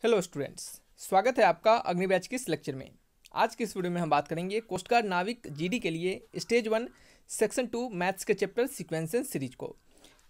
Hello students, स्वागत है आपका अग्नि बैच के इस लेक्चर में। आज के इस वीडियो में हम बात करेंगे कोस्ट गार्ड नाविक जीडी के लिए स्टेज 1 सेक्शन 2 मैथ्स के चैप्टर सीक्वेंसेस सीरीज को।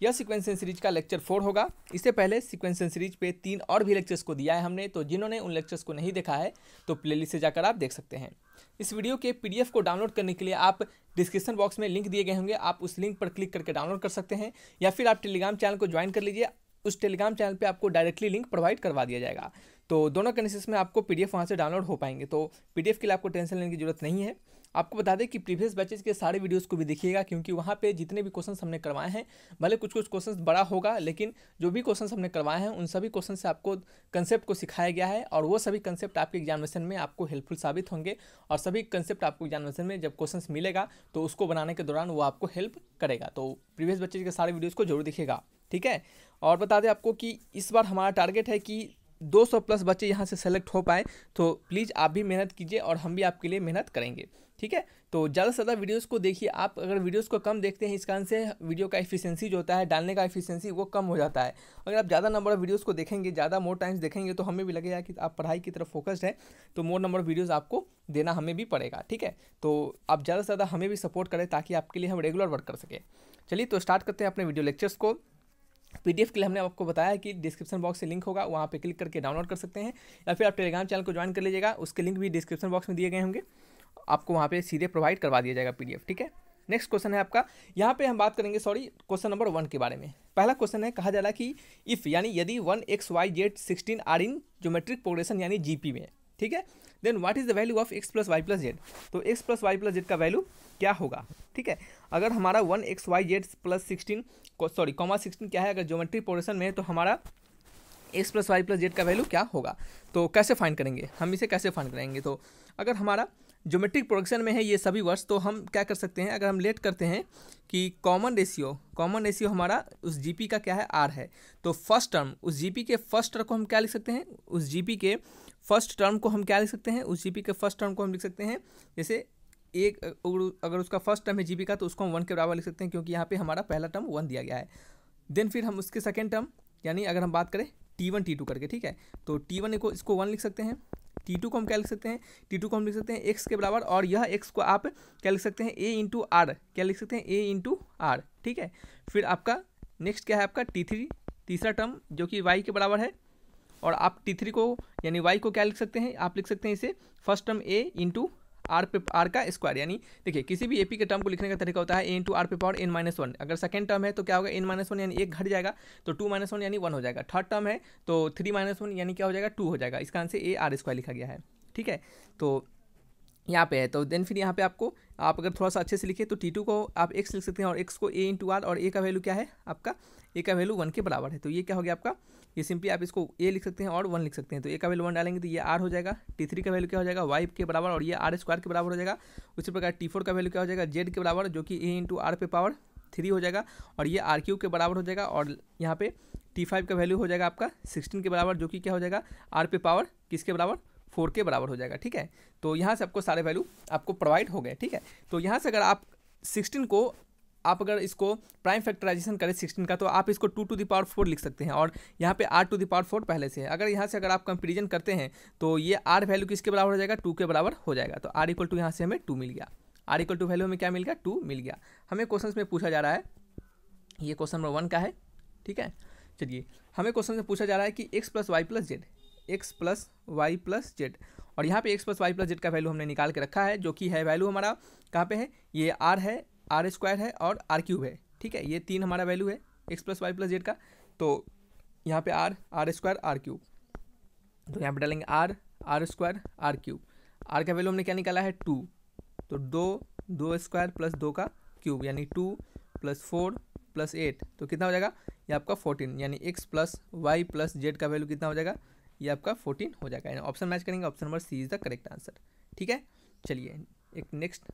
यह सीक्वेंसेस सीरीज का लेक्चर 4 होगा। इससे पहले सीक्वेंसेस सीरीज पे 3 और भी लेक्चर्स को दिया है हमने, तो जिन्होंने उन लेक्चर्स को नहीं देखा है तो प्लेलिस्ट से जाकर आप देख सकते हैं। इस वीडियो के पीडीएफ को डाउनलोड करने के लिए आप डिस्क्रिप्शन बॉक्स में लिंक दिए गए होंगे, आप उस लिंक पर क्लिक करके डाउनलोड कर सकते हैं, या फिर आप टेलीग्राम चैनल को ज्वाइन कर लीजिए। उस टेलीग्राम चैनल पे आपको डायरेक्टली लिंक प्रोवाइड करवा दिया जाएगा, तो दोनों कंडीशंस में आपको पीडीएफ वहाँ से डाउनलोड हो पाएंगे। तो पीडीएफ के लिए आपको टेंशन लेने की जरूरत नहीं है। आपको बता दें कि प्रीवियस बैचेज के सारे वीडियोस को भी देखिएगा, क्योंकि वहाँ पे जितने भी क्वेश्चंस हमने करवाए हैं, भले कुछ कुछ क्वेश्चंस बड़ा होगा, लेकिन जो भी क्वेश्चंस हमने करवाए हैं उन सभी क्वेश्चन से आपको कंसेप्ट को सिखाया गया है, और वो सभी कंसेप्ट आपके एग्जामिनेशन में आपको हेल्पफुल साबित होंगे। और सभी कंसेप्ट आपको एग्जामिनेशन में जब क्वेश्चन मिलेगा तो उसको बनाने के दौरान वो आपको हेल्प करेगा। तो प्रीवियस बैचेज के सारे वीडियोज़ को जरूर देखिएगा, ठीक है। और बता दें आपको कि इस बार हमारा टारगेट है कि 200 प्लस बच्चे यहाँ से सेलेक्ट हो पाए, तो प्लीज़ आप भी मेहनत कीजिए और हम भी आपके लिए मेहनत करेंगे, ठीक है। तो ज़्यादा से ज़्यादा वीडियोस को देखिए। आप अगर वीडियोस को कम देखते हैं, इस कारण से वीडियो का एफिशिएंसी जो होता है, डालने का एफिशिएंसी, वो कम हो जाता है। अगर आप ज़्यादा नंबर ऑफ वीडियोस को देखेंगे, ज़्यादा मोर टाइम्स देखेंगे, तो हमें भी लगेगा कि आप पढ़ाई की तरफ फोकस्ड है, तो मोर नंबर ऑफ वीडियोज़ आपको देना हमें भी पड़ेगा, ठीक है। तो आप ज़्यादा से ज़्यादा हमें भी सपोर्ट करें ताकि आपके लिए हम रेगुलर वर्क कर सकें। चलिए तो स्टार्ट करते हैं अपने वीडियो लेक्चर्स को। पीडीएफ के लिए हमने आपको बताया कि डिस्क्रिप्शन बॉक्स से लिंक होगा, वहाँ पे क्लिक करके डाउनलोड कर सकते हैं, या फिर आप टेलीग्राम चैनल को ज्वाइन कर लीजिएगा। उसके लिंक भी डिस्क्रिप्शन बॉक्स में दिए गए होंगे, आपको वहाँ पे सीधे प्रोवाइड करवा दिया जाएगा पीडीएफ, ठीक है। नेक्स्ट क्वेश्चन है आपका, यहाँ पे हम बात करेंगे क्वेश्चन नंबर 1 के बारे में। पहला क्वेश्चन है, कहा जा रहा है कि इफ़ यानी यदि 1x, y, z, 16 are in geometric progression यानी जीपी में, ठीक है, then what is the value of x plus Y plus Z. तो x plus Y plus Z का वैल्यू क्या होगा, ठीक है। अगर हमारा 1x, y, z प्लस 16 16 क्या है, अगर ज्योमेट्री प्रोग्रेशन में है, तो हमारा x plus Y plus Z का वैल्यू क्या होगा। तो कैसे फाइंड करेंगे, हम इसे कैसे फाइंड करेंगे। तो अगर हमारा ज्योमेट्रिक प्रोग्रेशन में है ये सभी वर्ड्स, तो हम क्या कर सकते हैं, अगर हम लेट करते हैं कि कॉमन रेशियो हमारा उस जीपी का क्या है, आर है, तो फर्स्ट टर्म उस जीपी के फर्स्ट टर्म को हम क्या लिख सकते हैं, उस जीपी के फर्स्ट टर्म को हम क्या लिख सकते हैं, उस जीपी के फर्स्ट टर्म को हम लिख सकते हैं, जैसे एक अगर उसका फर्स्ट टर्म है जीपी का, तो उसको हम 1 के बराबर लिख सकते हैं, क्योंकि यहाँ पे हमारा पहला टर्म 1 दिया गया है। देन फिर हम उसके सेकेंड टर्म, यानी अगर हम बात करें T1 T2 करके, ठीक है, तो T1 को इसको 1 लिख सकते हैं, T2 को हम क्या लिख सकते हैं, T2 को हम लिख सकते हैं x के बराबर, और यह x को आप क्या लिख सकते हैं, a इंटू आर, क्या लिख सकते हैं, a इंटू आर, ठीक है। फिर आपका नेक्स्ट क्या है, आपका T3 तीसरा टर्म जो कि y के बराबर है, और आप T3 को यानी y को क्या लिख सकते हैं, आप लिख सकते हैं इसे first term a into R पे आर का स्क्वायर। यानी देखिए, किसी भी एपी के टर्म को लिखने का तरीका होता है a इंटू आर पे पावर n-1। अगर सेकंड टर्म है तो क्या होगा, n-1 यानी एक घट जाएगा, तो 2-1 यानी 1 हो जाएगा। थर्ड टर्म है तो 3-1 यानी क्या हो जाएगा, 2 हो जाएगा। इसका आंसर a आर स्क्वायर लिखा गया है, ठीक है। तो यहाँ पे है, तो देन फिर यहाँ पे आपको आप अगर थोड़ा सा अच्छे से लिखिए तो T2 को आप x लिख सकते हैं, और x को a इंटू आर, और a का वैल्यू क्या है आपका, a का वैल्यू 1 के बराबर है। तो ये क्या हो गया आपका, ये सिंपली आप इसको a लिख सकते हैं और 1 लिख सकते हैं, तो a का वैल्यू 1 डालेंगे तो ये r हो जाएगा। T3 का वैल्यू क्या हो जाएगा, y के बराबर, और ये आर स्क्वायर के बराबर हो जाएगा। उसी प्रकार T4 का वैल्यू क्या हो जाएगा, z के बराबर, जो कि a इंटू आर पे पावर 3 हो जाएगा, और ये आर क्यूब के बराबर हो जाएगा। और यहाँ पे T5 का वैल्यू हो जाएगा आपका 16 के बराबर, जो कि क्या हो जाएगा, आर पे पावर किसके बराबर, 4 के बराबर हो जाएगा, ठीक है। तो यहाँ से आपको सारे वैल्यू आपको प्रोवाइड हो गए, ठीक है। तो यहाँ से अगर आप 16 को आप अगर इसको प्राइम फैक्टराइजेशन करें 16 का, तो आप इसको 2 टू द पावर 4 लिख सकते हैं, और यहाँ पे r टू द पावर 4 पहले से है। अगर यहाँ से अगर आप कंपेरिजन करते हैं तो ये r वैल्यू किसके बराबर हो जाएगा, 2 के बराबर हो जाएगा। तो r इक्वल टू यहाँ से हमें 2 मिल गया, r इक्वल टू वैल्यू हमें क्या मिल गया, 2 मिल गया। हमें क्वेश्चन में पूछा जा रहा है, ये क्वेश्चन नंबर 1 का है, ठीक है। चलिए, हमें क्वेश्चन में पूछा जा रहा है कि x plus Y plus Z, X plus Y plus Z, और यहाँ पे x plus Y plus Z का वैल्यू हमने निकाल के रखा है, जो कि है वैल्यू हमारा कहाँ पे है, ये r है, आर स्क्वायर है, और आर क्यूब है, ठीक है। ये 3 हमारा वैल्यू है x plus Y plus Z का। तो यहाँ पे आर स्क्वायर आर क्यूब, तो यहाँ पे डालेंगे R square R cube. R का वैल्यू हमने क्या निकाला है, 2, तो 2 स्क्वायर प्लस 2 का क्यूब, यानी 2 प्लस 4 प्लस 8, तो कितना हो जाएगा, ये आपका 14, यानी x plus Y plus Z का वैल्यू कितना हो जाएगा, ये आपका 14 हो जाएगा। यानी ऑप्शन मैच करेंगे, option number C is the correct answer, ठीक है। चलिए नेक्स्ट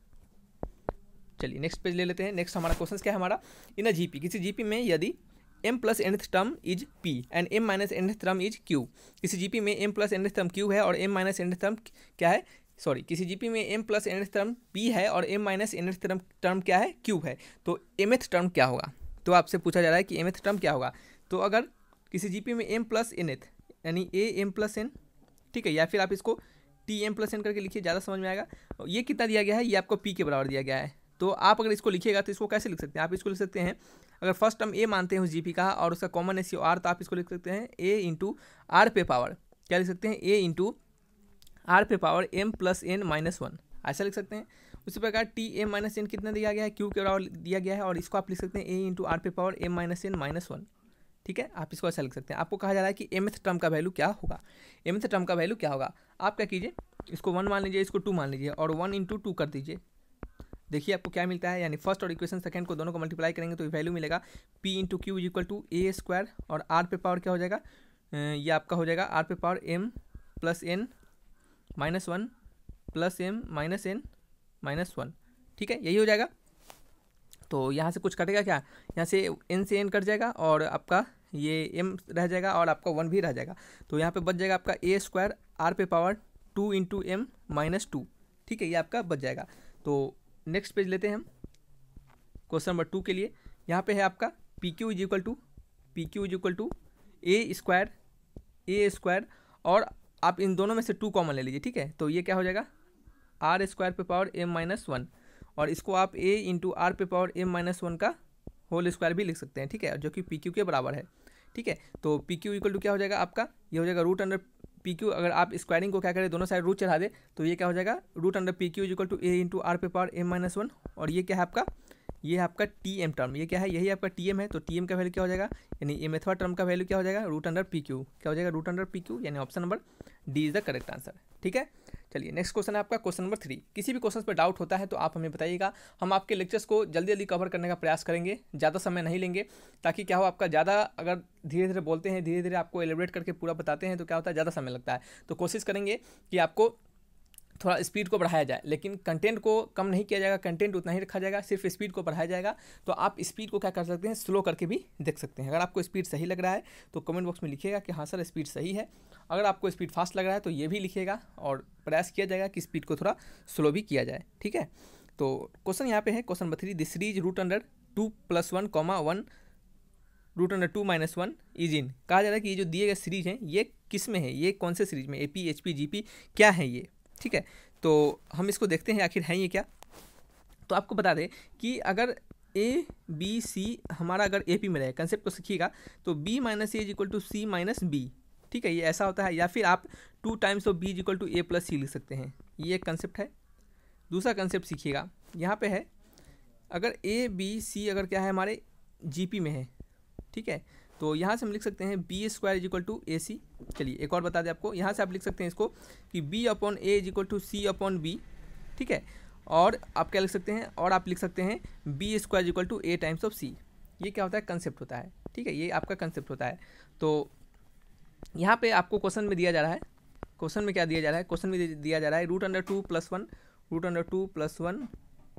पेज ले लेते हैं। नेक्स्ट हमारा क्वेश्चन क्या है, हमारा इन अ जीपी, किसी जीपी में यदि m plus nth term is p and m minus nth term is q। किसी जीपी में m plus nth term q है और m माइनस nth टर्म क्या है, किसी जीपी में m plus nth term p है और m माइनस nth टर्म क्या है, q है। तो mth टर्म क्या होगा, तो आपसे पूछा जा रहा है कि mth टर्म क्या होगा। तो अगर किसी जीपी में m प्लस nth यानी ए एम प्लस एन, ठीक है, या फिर आप इसको टी एम प्लस एन करके लिखिए, ज़्यादा समझ में आएगा। ये कितना दिया गया है, ये आपको पी के बराबर दिया गया है। तो आप अगर इसको लिखिएगा तो इसको कैसे लिख सकते हैं, आप इसको लिख सकते हैं, अगर फर्स्ट टर्म ए मानते हैं उस जीपी का और उसका कॉमन रेशियो आर, तो आप इसको लिख सकते हैं ए इंटू आर पे पावर, क्या लिख सकते हैं, ए इंटू आर पे power M plus N minus one, ऐसा लिख सकते हैं। उसी प्रकार टी एम माइनस एन कितना दिया गया है, क्यू के बराबर दिया गया है, और इसको आप लिख सकते हैं ए इंटू आर पे power M minus N minus one, ठीक है, आप इसको ऐसा लिख सकते हैं। आपको कहा जा रहा है कि एमथ टर्म का वैल्यू क्या होगा, एमथ टर्म का वैल्यू क्या होगा। आप क्या कीजिए, इसको 1 मान लीजिए, इसको 2 मान लीजिए, और 1 इंटू 2 कर दीजिए, देखिए आपको क्या मिलता है, यानी फर्स्ट और इक्वेशन सेकंड को दोनों को मल्टीप्लाई करेंगे तो वैल्यू मिलेगा P into Q is equal to A square, और आर पे पावर क्या हो जाएगा, ये आपका हो जाएगा आर पे power M plus N minus one plus M minus N minus one, ठीक है, यही हो जाएगा। तो यहाँ से कुछ कटेगा क्या, यहाँ से एन से एन कट जाएगा और आपका ये एम रह जाएगा और आपका 1 भी रह जाएगा। तो यहाँ पे बच जाएगा आपका ए स्क्वायर आर पे पावर 2 इंटू एम माइनस 2, ठीक है, ये आपका बच जाएगा। तो नेक्स्ट पेज लेते हैं हम क्वेश्चन नंबर 2 के लिए। यहाँ पे है आपका P Q is equal to A square और आप इन दोनों में से 2 कॉमन ले लीजिए, ठीक है। तो ये क्या हो जाएगा, आर स्क्वायर पे पावर एम माइनस वन, और इसको आप ए इंटू आर पे पावर एम माइनस वन का होल स्क्वायर भी लिख सकते हैं, ठीक है, जो कि पी क्यू के बराबर है, ठीक है। तो पी क्यू इक्वल टू क्या हो जाएगा आपका, ये हो जाएगा रूट अंडर पी क्यू, अगर आप स्क्वायरिंग को क्या करें, दोनों साइड रूट चढ़ा दे तो ये क्या हो जाएगा, root under P Q equal to A into R पे पावर एम माइनस वन, और ये क्या है आपका, ये है आपका टी एम टर्म, ये क्या है, यही आपका टी एम है। तो टी एम का वैल्यू क्या हो जाएगा, यानी ये मेथड टर्म का वैल्यू क्या हो जाएगा, रूट अंडर पी क्यू, क्या हो जाएगा, रूट अंडर पी क्यू, यानी option number D is the correct answer, ठीक है। चलिए नेक्स्ट क्वेश्चन है आपका क्वेश्चन नंबर 3। किसी भी क्वेश्चन पर डाउट होता है तो आप हमें बताइएगा, हम आपके लेक्चर्स को जल्दी जल्दी कवर करने का प्रयास करेंगे, ज़्यादा समय नहीं लेंगे, ताकि क्या हो आपका ज़्यादा अगर धीरे धीरे बोलते हैं, धीरे धीरे आपको एलिब्रेट करके पूरा बताते हैं तो क्या होता है, ज़्यादा समय लगता है। तो कोशिश करेंगे कि आपको थोड़ा स्पीड को बढ़ाया जाए, लेकिन कंटेंट को कम नहीं किया जाएगा, कंटेंट उतना ही रखा जाएगा, सिर्फ स्पीड को बढ़ाया जाएगा। तो आप स्पीड को क्या कर सकते हैं, स्लो करके भी देख सकते हैं। अगर आपको स्पीड सही लग रहा है तो कमेंट बॉक्स में लिखिएगा कि हाँ सर स्पीड सही है, अगर आपको स्पीड फास्ट लग रहा है तो ये भी लिखिएगा, और प्रयास किया जाएगा कि स्पीड को थोड़ा स्लो भी किया जाए, ठीक है। तो क्वेश्चन यहाँ पे है question number 3, the series root under 2 + 1, 1 root under 2 - 1 is in. कहा जा रहा है कि ये जो दिए गए सीरीज हैं ये किस में है, ये कौन से सीरीज में, AP, HP, GP क्या है ये, ठीक है। तो हम इसको देखते हैं आखिर है ये क्या। तो आपको बता दें कि अगर A B C हमारा अगर AP में रहे, कंसेप्ट को सीखिएगा, तो B - A is equal to C - B, ठीक है, ये ऐसा होता है। या फिर आप 2 times of B is equal to A + C लिख सकते हैं, ये एक कंसेप्ट है। दूसरा कंसेप्ट सीखिएगा, यहाँ पे है अगर A B C अगर क्या है हमारे GP में है, ठीक है, तो यहाँ से हम लिख सकते हैं B² is equal to AC। चलिए एक और बता दें आपको, यहाँ से आप लिख सकते हैं इसको कि B/A is equal to C/B, ठीक है। और आप क्या लिख सकते हैं, और आप लिख सकते हैं B² is equal to A times of C। ये क्या होता है, कंसेप्ट होता है, ठीक है, ये आपका कंसेप्ट होता है। तो यहाँ पे आपको क्वेश्चन में दिया जा रहा है, क्वेश्चन में क्या दिया जा रहा है, क्वेश्चन में दिया जा रहा है root under 2 + 1, root under 2 + 1,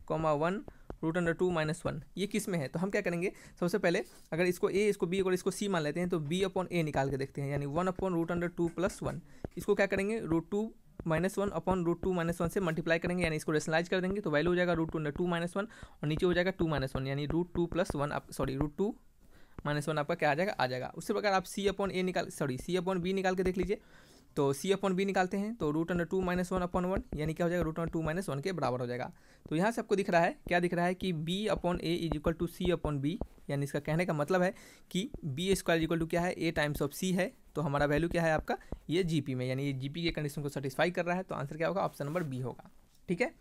1 root under 2 - 1, ये किस में है। तो हम क्या करेंगे, सबसे पहले अगर इसको A, इसको B और इसको C मान लेते हैं, तो B/A निकाल के देखते हैं, यानी 1/√2 + 1, इसको क्या करेंगे, √2 - 1/√2 - 1 से मल्टीप्लाई करेंगे, यानी इसको रेशनलाइज कर देंगे, तो वैल्यू हो जाएगा √2 - 1, और नीचे हो जाएगा 2 - 1, यानी √2 + 1 √2 - 1 आपका क्या आ जाएगा। उसी प्रकार आप C/B निकाल के देख लीजिए, तो C/B निकालते हैं तो √2 - 1/1, यानी क्या हो जाएगा, √2 - 1 के बराबर हो जाएगा। तो यहाँ से आपको दिख रहा है, क्या दिख रहा है कि B/A is equal to C/B, यानी इसका कहने का मतलब है कि B² इज इक्वल टू क्या है, A टाइम्स ऑफ C है। तो हमारा वैल्यू क्या है आपका, ये GP में, यानी ये GP के कंडीशन को सेटिस्फाई कर रहा है। तो आंसर क्या होगा, ऑप्शन नंबर B होगा, ठीक है।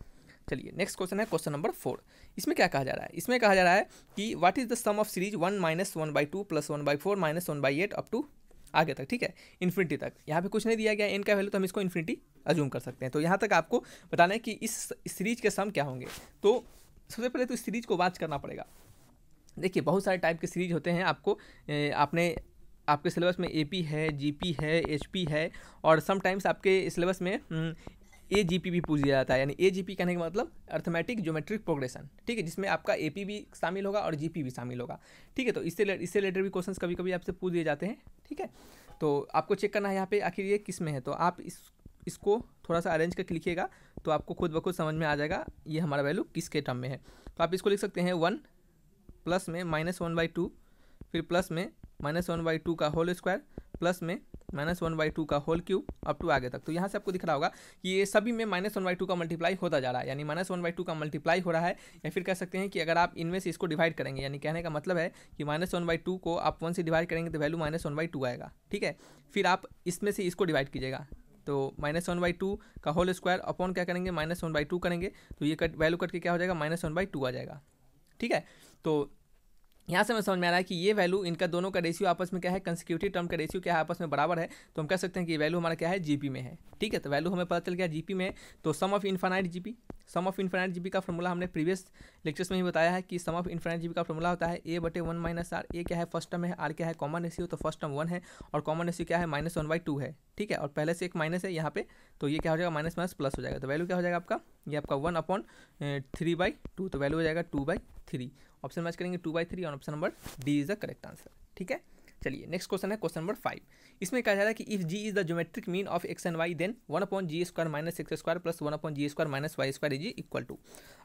चलिए नेक्स्ट क्वेश्चन है क्वेश्चन नंबर 4। इसमें क्या कहा जा रहा है, इसमें कहा जा रहा है कि what is the sum of series 1 - 1/2 + 1/4 - 1/8 up to आगे तक, ठीक है, इन्फिनिटी तक। यहाँ पे कुछ नहीं दिया गया n का वैल्यू, तो हम इसको इन्फिनिटी अज्यूम कर सकते हैं। तो यहाँ तक आपको बताना है कि इस सीरीज के सम क्या होंगे। तो सबसे पहले तो इस सीरीज को वॉच करना पड़ेगा। देखिए बहुत सारे टाइप के सीरीज होते हैं, आपको आपने आपके सिलेबस में AP है, GP है, HP है, और समटाइम्स आपके सिलेबस में AGP भी पूछ दिया जाता है। यानी AGP कहने का मतलब अर्थमेटिक ज्योमेट्रिक प्रोग्रेशन, ठीक है, जिसमें आपका AP भी शामिल होगा और GP भी शामिल होगा, ठीक है। तो इससे रिलेटेड भी क्वेश्चंस कभी कभी आपसे पूछ दिए जाते हैं, ठीक है। तो आपको चेक करना है यहाँ पे आखिर ये किस में है। तो आप इसको थोड़ा सा अरेंज करके लिखिएगा, तो आपको खुद ब खुद समझ में आ जाएगा ये हमारा वैल्यू किसके टर्म में है। तो आप इसको लिख सकते हैं 1 प्लस में -1/2, फिर प्लस में -1/2 का होल स्क्वायर, प्लस में -1/2 का होल क्यूब अप टू आगे तक। तो यहाँ से आपको दिख रहा होगा कि ये सभी में -1/2 का मल्टीप्लाई होता जा रहा है, यानी -1/2 का मल्टीप्लाई हो रहा है। या फिर कह सकते हैं कि अगर आप इनमें से इसको डिवाइड करेंगे, यानी कहने का मतलब है कि -1/2 को आप 1 से डिवाइड करेंगे तो वैल्यू -1/2 आएगा, ठीक है। फिर आप इसमें से इसको डिवाइड कीजिएगा, तो -1/2 का होल स्क्वायर अपॉन क्या करेंगे, -1/2 करेंगे, तो ये वैल्यू कट के क्या हो जाएगा, -1/2 आ जाएगा, ठीक है। तो यहाँ से हमें समझ में आ रहा है कि ये वैल्यू, इनका दोनों का रेशियो आपस में क्या है, कंसेक्यूटिव टर्म का रेशियो क्या है, आपस में बराबर है। तो हम कह सकते हैं कि ये वैल्यू हमारा क्या है, जीपी में है, ठीक है। तो वैल्यू हमें पता चल गया जीपी में है। तो sum of infinite GP, sum of infinite GP का फॉर्मूला हमने प्रीवियस लेक्चर्स में ही बताया है कि सम ऑफ इनफाइनाइट जीपी का फॉर्मूला होता है a/1 - r। ए क्या है, फर्स्ट टर्म है, आर क्या है, कॉमन रेशियो, तो फर्स्ट टर्म 1 है और कॉमन रेशियो क्या है, -1/2 है, ठीक है। और पहले से एक माइनस है यहाँ पे, तो ये क्या हो जाएगा, माइनस माइनस प्लस हो जाएगा। तो वैल्यू क्या हो जाएगा आपका, ये आपका 1/3/2, तो वैल्यू हो जाएगा 2/3। ऑप्शन मैच करेंगे 2/3 और option number D is the correct answer, ठीक है। चलिए नेक्स्ट क्वेश्चन है क्वेश्चन नंबर 5। इसमें कहा जा रहा है कि if G is the geometric mean of X and Y then 1/g² - x² + 1/g² - y² is equal to.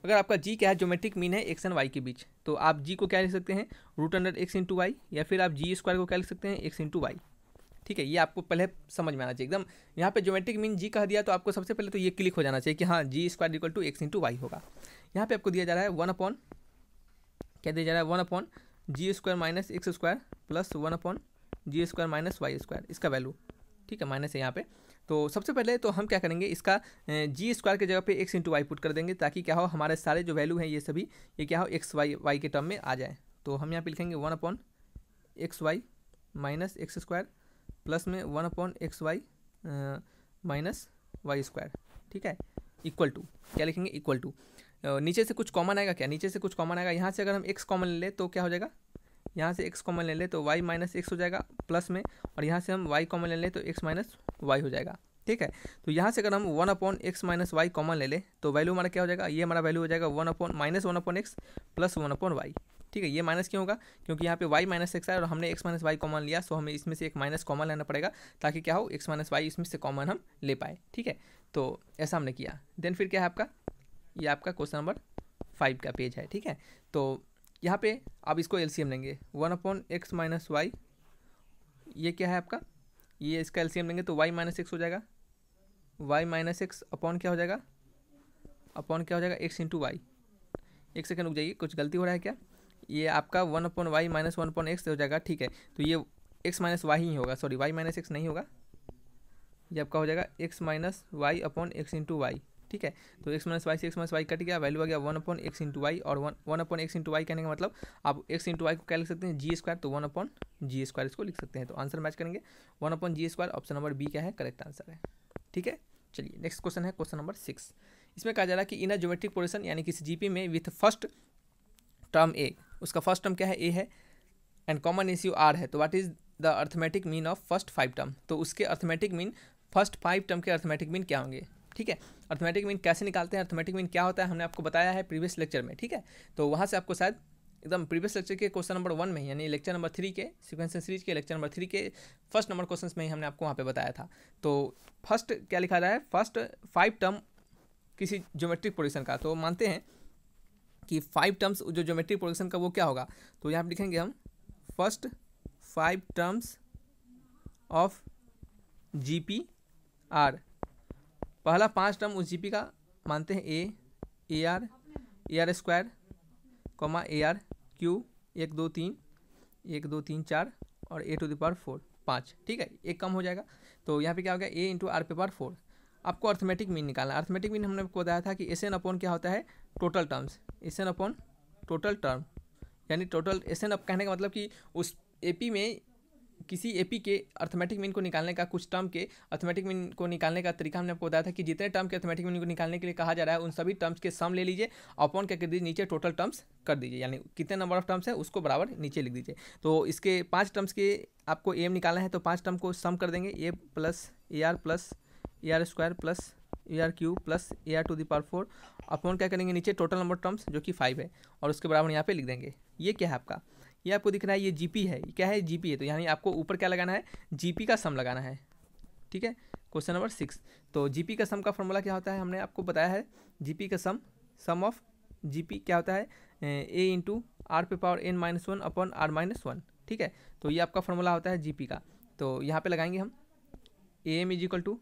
अगर आपका जी क्या है, ज्योमेट्रिक मीन है एक्स एंड वाई के बीच, तो आप जी को क्या लिख सकते हैं, √x × y, या फिर आप g² को क्या लिख सकते हैं, x × y, ठीक है। ये आपको पहले समझ में आना चाहिए एकदम। यहाँ पे ज्योमेट्रिक मीन जी कह दिया तो आपको सबसे पहले तो ये क्लिक हो जाना चाहिए कि हाँ g² = x × y होगा। यहाँ पे आपको दिया जा रहा है 1/, क्या दिया जा रहा है, 1/g² - x² + 1/g² - y², इसका वैल्यू, ठीक है, माइनस है यहाँ पे। तो सबसे पहले तो हम क्या करेंगे, इसका g² की जगह पे x × y पुट कर देंगे, ताकि क्या हो, हमारे सारे जो वैल्यू हैं ये सभी ये क्या हो, x y के टर्म में आ जाए। तो हम यहाँ पे लिखेंगे 1/xy - x² प्लस में 1/xy - y², ठीक है, इक्वल टू, क्या लिखेंगे, इक्वल टू। नीचे से कुछ कॉमन आएगा क्या, नीचे से कुछ कॉमन आएगा, यहाँ से अगर हम x कॉमन ले लें तो क्या हो जाएगा, यहाँ से x कॉमन ले लें तो y - x हो जाएगा प्लस में, और यहाँ से हम y कॉमन ले लें तो x - y हो जाएगा, ठीक है। तो यहाँ से अगर हम 1/x - y कॉमन ले लें तो वैल्यू हमारा क्या हो जाएगा, ये हमारा वैल्यू हो जाएगा 1/x + 1/y, ठीक है। ये माइनस क्यों होगा, क्योंकि यहाँ पे y - x है और हमने x - y कॉमन लिया, सो हमें इसमें से एक माइनस कॉमन लेना पड़ेगा, ताकि क्या हो, x - y इसमें से कॉमन हम ले पाए, ठीक है। तो ऐसा हमने किया। देन फिर क्या है आपका, ये आपका क्वेश्चन नंबर 5 का पेज है, ठीक है। तो यहाँ पे आप इसको एलसीएम लेंगे, 1/x - y, ये क्या है आपका, ये इसका एलसीएम लेंगे तो y - x हो जाएगा, y - x अपॉन क्या हो जाएगा, अपॉन क्या हो जाएगा, x × y। एक सेकंड रुक जाइए, कुछ गलती हो रहा है क्या, ये आपका 1/y - 1/x हो जाएगा, ठीक है। तो ये x - y ही होगा, सॉरी y - x नहीं होगा, ये आपका हो जाएगा x - y upon x × y, ठीक है। तो x - y से x - y कट गया, वैल्यू आ गया 1/x × y, और 1/x × y कहने का मतलब आप x × y को क्या लिख सकते हैं, g², तो 1/g² इसको लिख सकते हैं। तो आंसर मैच करेंगे 1/g², ऑप्शन नंबर बी क्या है, करेक्ट आंसर है, ठीक है। चलिए नेक्स्ट क्वेश्चन है क्वेश्चन नंबर 6। इसमें कहा जा रहा है कि इन अ ज्योमेट्रिक प्रोग्रेशन, यानी किसी जीपी में विथ फर्स्ट टर्म ए, उसका फर्स्ट टर्म क्या है, ए है, एंड कॉमन रेशियो आर है, तो what is the arithmetic mean of first 5 term, तो उसके अर्थमेटिक मीन, फर्स्ट 5 टर्म के अर्थमेटिक मीन क्या होंगे, ठीक है। अर्थमेटिक मीन कैसे निकालते हैं, अर्थमेटिक मीन क्या होता है, हमने आपको बताया है प्रीवियस लेक्चर में, ठीक है। तो वहाँ से आपको शायद एकदम प्रीवियस लेक्चर के क्वेश्चन नंबर 1 में, यानी लेक्चर नंबर 3 के सीक्वेंस सीरीज के लेक्चर नंबर 3 के फर्स्ट नंबर क्वेश्चन में ही हमने आपको वहाँ पे बताया था। तो फर्स्ट क्या लिखा रहा है, फर्स्ट 5 टर्म किसी ज्योमेट्रिक प्रोग्रेशन का, तो मानते हैं कि 5 टर्म्स जो ज्योमेट्रिक प्रोग्रेशन का वो क्या होगा, तो यहाँ पर लिखेंगे हम first 5 terms of GP R. पहला 5 टर्म उस जीपी का मानते हैं A R square, comma AR Q 1 2 3 4 और a⁴ 5, ठीक है, एक कम हो जाएगा। तो यहाँ पे क्या हो गया, a × r⁴। आपको अर्थमेटिक मीन निकालना है। अर्थमेटिक मीन हमने आपको बताया था कि SN अपॉन क्या होता है, total terms, SN upon total term, यानी टोटल SN अप कहने का मतलब कि उस AP में किसी AP के अर्थमेटिक मीन को निकालने का, कुछ टर्म के अर्थमेटिक मीन को निकालने का तरीका हमने आपको बताया था कि जितने टर्म के अर्थमेटिक मीन को निकालने के लिए कहा जा रहा है उन सभी टर्म्स के सम ले लीजिए, अपॉन क्या कर दीजिए, नीचे टोटल टर्म्स कर दीजिए, यानी कितने नंबर ऑफ टर्म्स है उसको बराबर नीचे लिख दीजिए। तो इसके 5 टर्म्स के आपको AM निकालना है, तो 5 टर्म को सम कर देंगे, A + AR + AR² + AR³ + AR⁴ upon क्या करेंगे, नीचे टोटल नंबर टर्म्स जो कि 5 है, और उसके बराबर यहाँ पे लिख देंगे। ये क्या है आपका, ये आपको दिख रहा है, ये जीपी है, क्या है, जीपी है, तो यानी आपको ऊपर क्या लगाना है, जीपी का सम लगाना है, ठीक है। क्वेश्चन नंबर 6, तो जीपी का सम का फॉर्मूला क्या होता है, हमने आपको बताया है, जीपी का सम ऑफ जीपी क्या होता है, a × r⁴n - 1 अपॉन r - 1, ठीक है। तो ये आपका फॉर्मूला होता है जीपी का। तो यहाँ पे लगाएंगे हम am इज इक्वल टू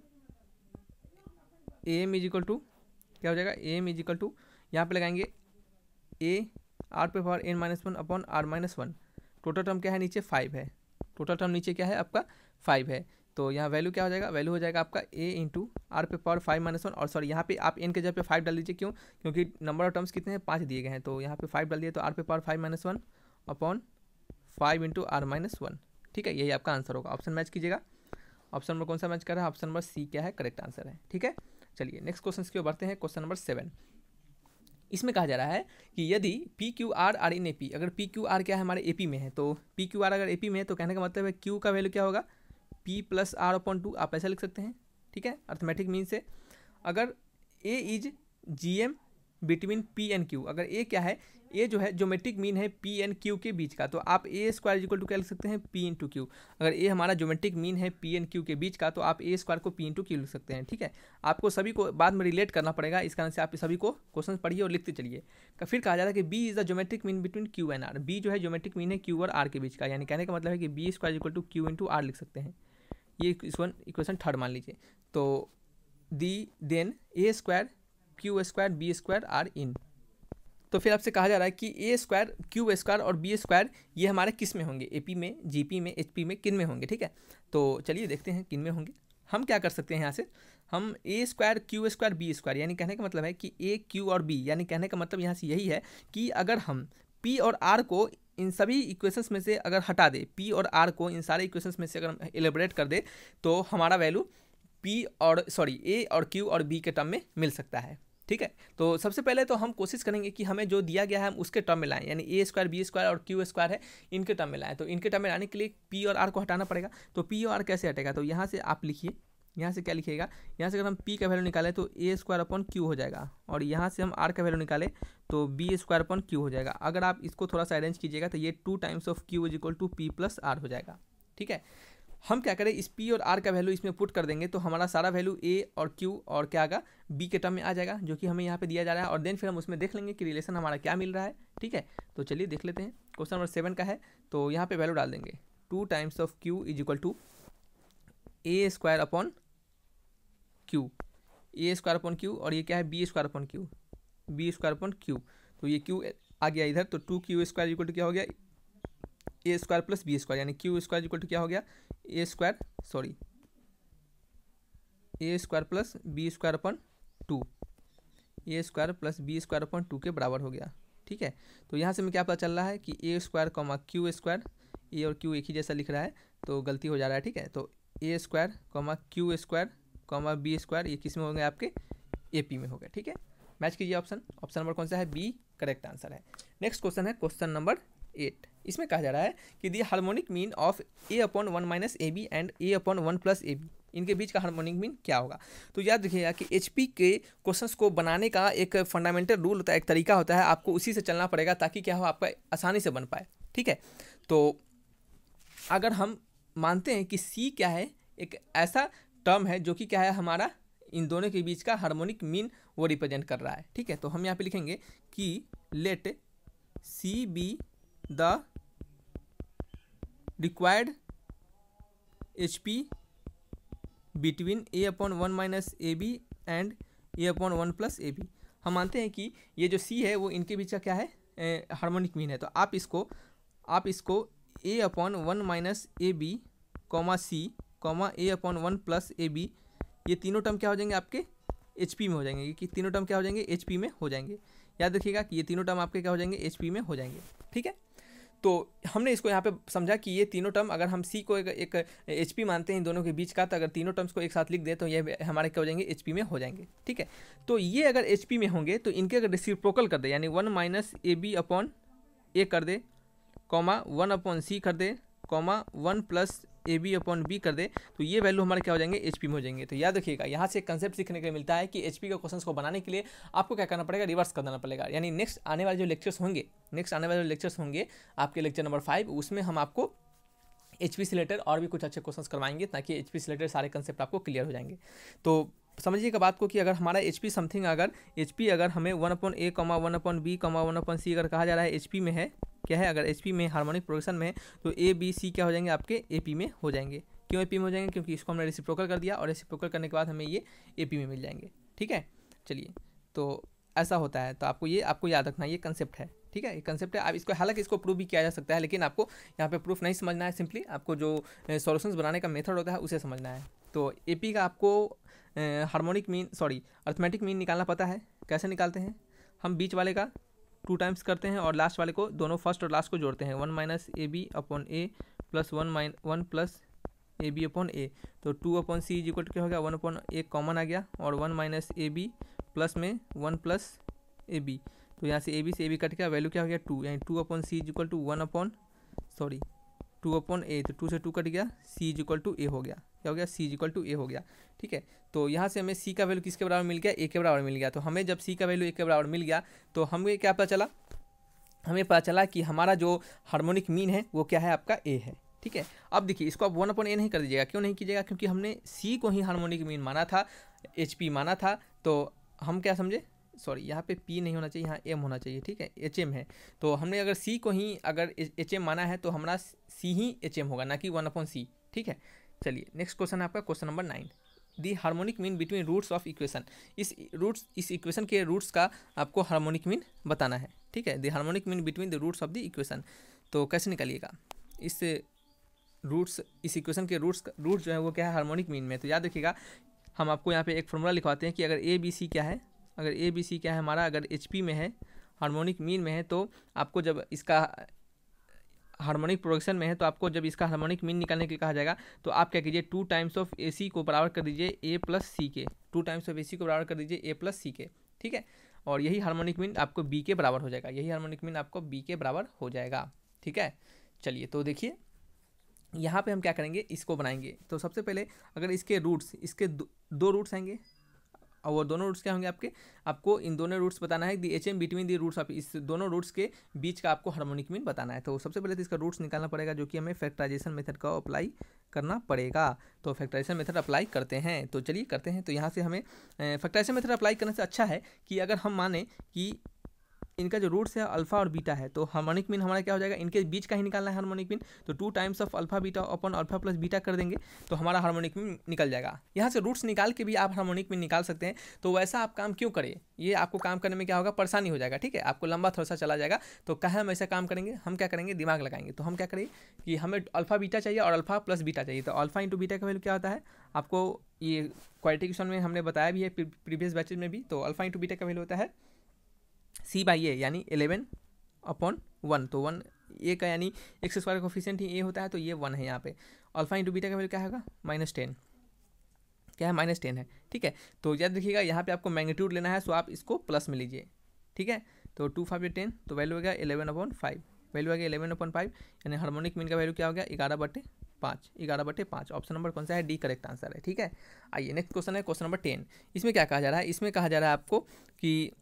क्या हो जाएगा, am इज इक्वल टू यहाँ पे लगाएंगे a r पे power n-1 upon r-1। Total term क्या है नीचे 5 है, टोटल टर्म नीचे क्या है आपका 5 है। तो यहाँ वैल्यू क्या हो जाएगा, वैल्यू हो जाएगा आपका a इंटू आर पे पावर 5-1, और सॉरी यहाँ पे आप n के जगह पे 5 डाल दीजिए, क्यों, क्योंकि नंबर ऑफ टर्म्स कितने हैं 5 दिए गए हैं, तो यहाँ पे 5 डाल दिए तो आर पे पावर 5-1 अपॉन 5 इंटू r-1। ठीक है, यही आपका आंसर होगा। ऑप्शन मैच कीजिएगा, ऑप्शन नंबर कौन सा मैच कर रहा है, ऑप्शन नंबर सी क्या है करेक्ट आंसर है। ठीक है, चलिए नेक्स्ट क्वेश्चन की ओर बढ़ते हैं। क्वेश्चन नंबर 7, इसमें कहा जा रहा है कि यदि P Q R are in AP, अगर पी क्यू आर क्या है हमारे एपी में है, तो पी क्यू आर अगर एपी में है तो कहने का मतलब है क्यू का वैल्यू क्या होगा, पी प्लस आर अपॉन 2, आप ऐसा लिख सकते हैं। ठीक है, अर्थमेटिक मीन से अगर A is G M between P and Q, अगर ए क्या है, ए जो है ज्योमेट्रिक मीन है पी एंड क्यू के बीच का, तो आप ए स्क्वायर इक्वल टू क्या लिख सकते हैं, पी इंटू क्यू। अगर ए हमारा ज्योमेट्रिक मीन है पी एंड क्यू के बीच का, तो आप ए स्क्वायर को पी इंटू क्यू लिख सकते हैं। ठीक है, आपको सभी को बाद में रिलेट करना पड़ेगा, इस कारण से आप सभी को क्वेश्चन पढ़िए और लिखते चलिए। फिर कहा जा रहा है कि B is the geometric mean between Q and R, B जो है ज्योमेट्रिक मीन है क्यू और आर के बीच का, यानी कहने का मतलब है कि B square equal to Q into R लिख सकते हैं। ये इक्वेशन थर्ड मान लीजिए। तो then A square Q square B square R in, तो फिर आपसे कहा जा रहा है कि ए स्क्वायर क्यू स्क्वायर और बी स्क्वायर ये हमारे किस में होंगे, एपी में, जीपी में, एचपी में, किन में होंगे। ठीक है, तो चलिए देखते हैं किन में होंगे। हम क्या कर सकते हैं यहाँ से, हम A square Q square B square, यानी कहने का मतलब है कि ए क्यू और बी, यानी कहने का मतलब यहाँ से यही है कि अगर हम पी और आर को इन सभी इक्वेशंस में से अगर हटा दे, पी और आर को इन सारे इक्वेशंस में से अगर हम एलिब्रेट कर दे, तो हमारा वैल्यू ए और क्यू और बी के टर्म में मिल सकता है। ठीक है, तो सबसे पहले तो हम कोशिश करेंगे कि हमें जो दिया गया है हम उसके टर्म में लाएं, यानी ए स्क्वायर बी स्क्वायर और क्यू स्क्वायर है इनके टर्म में लाएं। तो इनके टर्म में लाने के लिए पी और आर को हटाना पड़ेगा। तो पी और आर कैसे हटेगा, तो यहाँ से आप लिखिए, यहाँ से क्या लिखिएगा, यहाँ से अगर हम पी का वैल्यू निकालें तो ए स्क्वायर अपॉन क्यू हो जाएगा, और यहाँ से हम आर का वैल्यू निकालें तो बी स्क्वायर अपॉन क्यू हो जाएगा। अगर आप इसको थोड़ा सा अरेंज कीजिएगा तो ये 2 times of Q is equal to P plus R हो जाएगा। ठीक है, हम क्या करें, इस पी और आर का वैल्यू इसमें पुट कर देंगे तो हमारा सारा वैल्यू ए और क्यू और क्या आएगा, बी के टर्म में आ जाएगा, जो कि हमें यहाँ पे दिया जा रहा है। और देन फिर हम उसमें देख लेंगे कि रिलेशन हमारा क्या मिल रहा है। ठीक है, तो चलिए देख लेते हैं। क्वेश्चन नंबर 7 का है, तो यहाँ पे वैल्यू डाल देंगे 2 times of Q is equal to A square upon Q, A square upon Q, और ये क्या है B square upon Q, B square upon Q. तो ये क्यू आ गया इधर, तो 2 क्यू स्क्वायर इक्वल टू क्या हो गया, A square plus B square, यानी क्यू स्क्वायर इक्वल टू क्या हो गया, A square plus B square upon 2, A square plus B square upon 2 के बराबर हो गया। ठीक है, तो यहाँ से हमें क्या पता चल रहा है कि A square comma Q square, ए और क्यू एक ही जैसा लिख रहा है तो गलती हो जा रहा है। ठीक है, तो A square comma Q square comma B square ये किस में होंगे, आपके ए पी में हो गए। ठीक है, मैच कीजिए ऑप्शन नंबर कौन सा है, बी करेक्ट आंसर है। नेक्स्ट क्वेश्चन है क्वेश्चन नंबर 8, इसमें कहा जा रहा है कि the harmonic mean of A upon 1 minus A B and A upon 1 plus A B, इनके बीच का हार्मोनिक मीन क्या होगा। तो याद रखिएगा कि एचपी के क्वेश्चंस को बनाने का एक फंडामेंटल रूल होता है, एक तरीका होता है, आपको उसी से चलना पड़ेगा ताकि क्या हो आपका आसानी से बन पाए। ठीक है, तो अगर हम मानते हैं कि सी क्या है, एक ऐसा टर्म है जो कि क्या है हमारा इन दोनों के बीच का हार्मोनिक मीन वो रिप्रेजेंट कर रहा है। ठीक है, तो हम यहाँ पे लिखेंगे कि let C be the required H P between A upon 1 minus A B and A upon 1 plus A B. हम मानते हैं कि ये जो सी है वो इनके बीच का क्या है, हार्मोनिक मीन है। तो आप इसको A upon 1 minus A B comma C comma A upon 1 plus A B, ये तीनों टर्म क्या हो जाएंगे आपके एच पी में हो जाएंगे, कि तीनों टर्म क्या हो जाएंगे एच पी में हो जाएंगे। याद रखिएगा कि ये तीनों टर्म आपके क्या हो जाएंगे एच पी में हो जाएंगे। ठीक है, तो हमने इसको यहाँ पे समझा कि ये तीनों टर्म अगर हम सी को एक एच पी मानते हैं इन दोनों के बीच का, तो अगर तीनों टर्म्स को एक साथ लिख दे तो ये हमारे क्या हो जाएंगे एच पी में हो जाएंगे। ठीक है, तो ये अगर एच पी में होंगे तो इनके अगर रेसिप्रोकल कर दे, यानी 1 minus A B upon A कर दे, कॉमा 1 अपॉन सी कर दे, comma 1 plus A B upon B कर दे, तो ये वैल्यू हमारे क्या हो जाएंगे एच पी में हो जाएंगे। तो याद रखिएगा यहाँ से एक कंसेप्ट सीखने को मिलता है कि एच पी के क्वेश्चंस को बनाने के लिए आपको क्या करना पड़ेगा, रिवर्स कर देना पड़ेगा। यानी नेक्स्ट आने वाले जो लेक्चर्स होंगे आपके लेक्चर नंबर 5, उसमें हम आपको एच पी से रिलेटेड और भी कुछ अच्छे क्वेश्चंस करवाएंगे ताकि एच पी से रिलेटेड सारे कंसेप्ट आपको क्लियर हो जाएंगे। तो समझिएगा बात को कि अगर हमारा एच पी समथिंग अगर हमें 1 upon A comma 1 upon B comma 1 upon C अगर कहा जा रहा है एच पी में है, क्या है अगर एच पी में हार्मोनिक प्रोग्रेशन में है, तो ए बी सी क्या हो जाएंगे आपके ए पी में हो जाएंगे। क्यों AP में हो जाएंगे? क्योंकि इसको हमने रेसिप्रोकल कर दिया और रेसिप्रोकल करने के बाद हमें ये AP में मिल जाएंगे। ठीक है, चलिए, तो ऐसा होता है। तो आपको याद रखना, ये कंसेप्ट है। ठीक है, ये कंसेप्ट है। आप इसको, हालांकि इसको प्रूव भी किया जा सकता है, लेकिन आपको यहाँ पे प्रूफ नहीं समझना है, सिंपली आपको जो सॉल्यूशंस बनाने का मेथड होता है उसे समझना है। तो AP का आपको अर्थमेटिक मीन निकालना पता है। कैसे निकालते हैं? हम बीच वाले का 2 टाइम्स करते हैं और लास्ट वाले को, दोनों फर्स्ट और लास्ट को जोड़ते हैं। 1 minus AB upon A plus 1 plus AB upon A। तो 2 upon C is equal to क्या हो गया? 1 अपॉन A कॉमन आ गया और 1 माइनस AB प्लस में 1 प्लस AB। तो यहाँ से AB से AB कट गया, वैल्यू क्या हो गया? 2, यानी 2 upon C is equal to 2 upon A। तो 2 से 2 कट गया, C is equal to A हो गया। क्या हो गया? C is equal to A हो गया। ठीक है, तो यहाँ से हमें C का वैल्यू किसके बराबर मिल गया? A के बराबर मिल गया। तो हमें जब C का वैल्यू A के बराबर मिल गया तो हमें क्या पता चला? हमें पता चला कि हमारा जो हार्मोनिक मीन है वो क्या है? आपका A है। ठीक है, अब देखिए, इसको आप 1 अपॉन A नहीं कर दीजिएगा। क्यों नहीं कीजिएगा? क्योंकि हमने C को ही हार्मोनिक मीन माना था, HP माना था। तो हम क्या समझे, यहाँ पे P नहीं होना चाहिए, यहाँ M होना चाहिए। ठीक है, HM है। तो हमने अगर C को ही अगर HM माना है तो हमारा C ही HM होगा, ना कि 1 अपॉन C। ठीक है, चलिए नेक्स्ट क्वेश्चन है आपका, question number 9। The harmonic mean between roots of equation. इस इक्वेशन के रूट्स का आपको हार्मोनिक मीन बताना है। ठीक है, the harmonic mean between the roots of the equation. तो कैसे निकालिएगा? इस इक्वेशन के रूट जो है वो क्या है? हार्मोनिक मीन में। तो याद रखिएगा, हम आपको यहाँ पे एक फॉर्मूला लिखवाते हैं कि अगर ABC क्या है, हमारा, अगर HP में है, हार्मोनिक मीन में है, तो आपको जब इसका हार्मोनिक प्रोग्रेशन में है, तो आपको जब इसका हार्मोनिक मीन निकालने के लिए कहा जाएगा तो आप क्या कीजिए? 2 टाइम्स ऑफ AC को बराबर कर दीजिए A प्लस C के। 2 टाइम्स ऑफ AC को बराबर कर दीजिए A प्लस C के। ठीक है, और यही हार्मोनिक मीन आपको B के बराबर हो जाएगा। ठीक है, चलिए, तो देखिए यहाँ पे हम क्या करेंगे? इसको बनाएंगे। तो सबसे पहले अगर इसके रूट्स, इसके दो रूट्स आएंगे और वो दोनों रूट्स क्या होंगे आपके? आपको इन दोनों रूट्स बताना है। The HM between the roots of, इस दोनों रूट्स के बीच का आपको हार्मोनिक मीन बताना है। तो सबसे पहले तो इसका रूट्स निकालना पड़ेगा, जो कि हमें फैक्टराइजेशन मेथड का अप्लाई करना पड़ेगा। तो फैक्टराइजेशन मेथड अप्लाई करते हैं। तो चलिए करते हैं। तो यहाँ से हमें फैक्टराइजेशन मेथड अप्लाई करने से अच्छा है कि अगर हम माने कि इनका जो रूट्स है अल्फा और बीटा है, तो हार्मोनिक मीन हमारा क्या हो जाएगा? इनके बीच का ही निकालना है हार्मोनिक मीन। तो 2 times of alpha beta upon alpha plus beta कर देंगे तो हमारा हार्मोनिक मीन निकल जाएगा। यहाँ से रूट्स निकाल के भी आप हार्मोनिक मीन निकाल सकते हैं। तो वैसा आप काम क्यों करें? ये आपको काम करने में क्या होगा? परेशानी हो जाएगा। ठीक है, आपको लंबा थोड़ा सा चला जाएगा। तो कहाँ हम ऐसा काम करेंगे? हम क्या करेंगे? दिमाग लगाएंगे। तो हम क्या करेंगे कि हमें अल्फा बीटा चाहिए और अल्फा प्लस बीटा चाहिए। तो अल्फा इंटू बीटा का वैल्यू क्या होता है? आपको ये क्वाड्रेटिक इक्वेशन में हमने बताया भी है प्रीवियस बैचेज में भी। तो अल्फा इंटू बीटा का वैल्यू होता है C/A, यानी 11 अपॉन 1। तो 1 A का, यानी x स्क्वायर का कोफिशिएंट ही A होता है, तो ये 1 है यहाँ पे। अल्फा इंटू बीटा का वैल्यू क्या होगा? -10। क्या है? -10 है। ठीक है, तो याद रखिएगा यहाँ पे आपको मैग्नीट्यूड लेना है, सो आप इसको प्लस में लीजिए। ठीक है, तो 2 5 10, तो वैल्यू हो गया 11/5। वैल्यू आ गया 11/5, यानी हार्मोनिक मीन का वैल्यू क्या हो गया? 11/5। ऑप्शन नंबर कौन सा है? डी करेक्ट आंसर है। ठीक है, आइए नेक्स्ट क्वेश्चन है, क्वेश्चन नंबर 10। इसमें क्या कहा जा रहा है? इसमें कहा जा रहा है आपको कि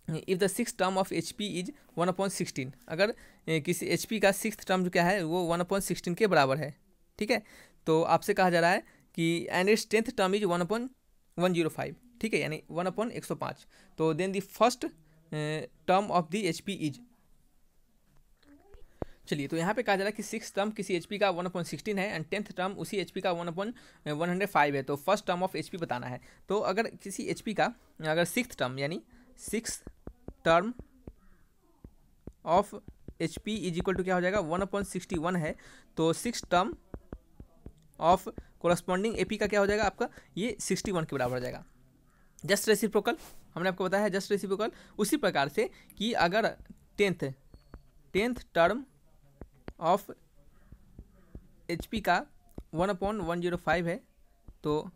if the 6th term of HP is 1/16। अगर किसी HP का 6th टर्म जो क्या है वो 1/16 के बराबर है। ठीक है, तो आपसे कहा जा रहा है कि and it's 10th term is 1/105। ठीक है, यानी 1/105। तो then the first term of the HP is, चलिए, तो यहाँ पे कहा जा रहा है कि 6th टर्म किसी HP का 1/16 है एंड 10th टर्म उसी HP का 1/105 है। तो फर्स्ट टर्म ऑफ HP बताना है। तो अगर किसी HP का अगर 6th टर्म, यानी 6th term of HP is equal to क्या हो जाएगा? 1/61 है। तो 6th term of corresponding AP का क्या हो जाएगा आपका? ये 61 के बराबर हो जाएगा। जस्ट रेसिप्रोकल हमने आपको बताया है, जस्ट रेसिप्रोकल। उसी प्रकार से कि अगर 10th टर्म ऑफ HP का 1/105 है, तो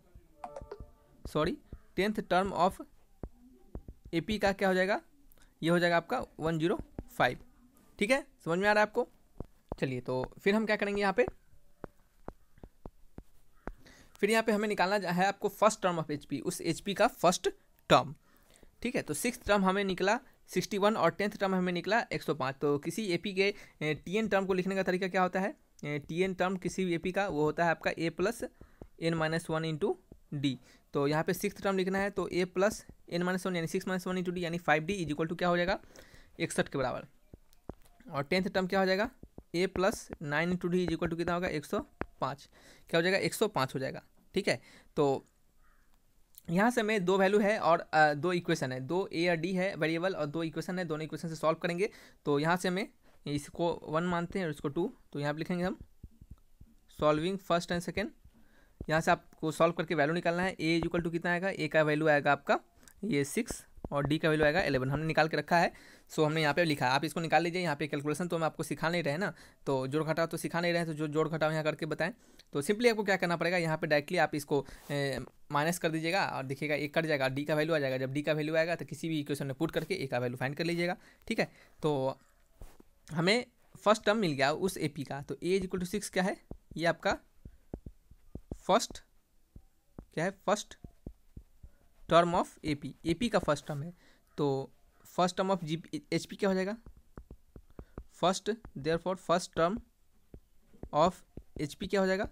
10th टर्म ऑफ AP का क्या हो जाएगा? ये हो जाएगा आपका 105। ठीक है, समझ में आ रहा है आपको? चलिए, तो फिर हम क्या करेंगे यहाँ पे? फिर यहाँ पे हमें निकालना है आपको फर्स्ट टर्म ऑफ HP, उस HP का फर्स्ट टर्म। ठीक है, तो 6th टर्म हमें निकला 61 और 10th टर्म हमें निकला 105। तो किसी AP के TN टर्म को लिखने का तरीका क्या होता है? TN टर्म किसी भी AP का वो होता है आपका A plus n-1 into D। तो यहाँ पे 6th टर्म लिखना है, तो A प्लस n-1 यानी 6-1 इंटू D, यानी 5D इज इक्वल टू क्या हो जाएगा? 61 के बराबर। और 10th टर्म क्या हो जाएगा? A plus 9 into D is equal to कितना होगा? 105 क्या हो जाएगा, 105 हो जाएगा। ठीक है, तो यहाँ से हमें दो वैल्यू है और दो इक्वेशन है, दो ए और डी है वेरिएबल और दो इक्वेशन है, दोनों इक्वेशन से सॉल्व करेंगे। तो यहाँ से हमें इसको 1 मानते हैं और इसको 2, तो यहाँ पे लिखेंगे हम सॉल्विंग फर्स्ट एंड सेकेंड। यहाँ से आपको सॉल्व करके वैल्यू निकालना है। ए इक्वल टू कितना आएगा, ए का वैल्यू आएगा आपका ये 6 और डी का वैल्यू आएगा 11, हमने निकाल के रखा है। सो हमने यहाँ पे लिखा है, आप इसको निकाल लीजिए। यहाँ पे कैलकुलेशन तो हम आपको सिखा नहीं रहे ना, तो जोड़ घटाव तो सिखा नहीं रहे, तो जो जोड़ घटाव यहाँ करके बताएं। तो सिंपली आपको क्या करना पड़ेगा, यहाँ पे डायरेक्टली आप इसको माइनस कर दीजिएगा और देखिएगा एक कट जाएगा, डी का वैल्यू आ जाएगा। जब डी का वैल्यू आएगा तो किसी भी इक्वेशन में पुट करके ए का वैल्यू फाइंड कर लीजिएगा। ठीक है, तो हमें फर्स्ट टर्म मिल गया उस ए पी का। तो ए इक्वल टू 6 क्या है, ये आपका फर्स्ट क्या है, first term of A P का फर्स्ट टर्म है। तो first term of H P क्या हो जाएगा, first, therefore first term of H P क्या हो जाएगा,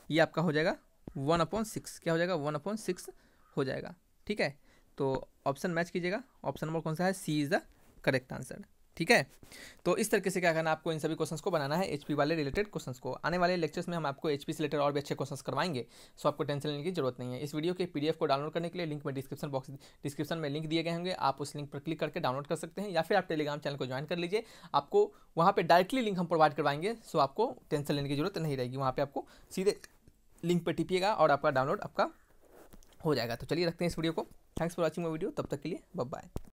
ये आपका हो जाएगा 1/6, क्या हो जाएगा 1/6 हो जाएगा। ठीक है, तो ऑप्शन मैच कीजिएगा, ऑप्शन नंबर कौन सा है, सी इज़ द करेक्ट आंसर। ठीक है, तो इस तरीके से क्या करना है, आपको इन सभी क्वेश्चंस को बनाना है एचपी वाले रिलेटेड क्वेश्चंस को। आने वाले लेक्चर्स में हम आपको एचपी से रिलेटेड और भी अच्छे क्वेश्चंस करवाएंगे, सो आपको टेंशन लेने की जरूरत नहीं है। इस वीडियो के पीडीएफ को डाउनलोड करने के लिए लिंक में डिस्क्रिप्शन में लिंक दिए गए होंगे, आप उस लिंक पर क्लिक करके डाउनलोड कर सकते हैं, या फिर आप टेलीग्राम चैनल को ज्वाइन कर लीजिए, आपको वहाँ पर डायरेक्टली लिंक हम प्रोवाइड करवाएंगे। सो आपको टेंशन लेने की जरूरत नहीं रहेगी, वहाँ पर आपको सीधे लिंक पर टिपिएगा और आपका डाउनलोड आपका हो जाएगा। तो चलिए रखते हैं इस वीडियो को। Thanks for watching my video, तब तक के लिए बाय बाय।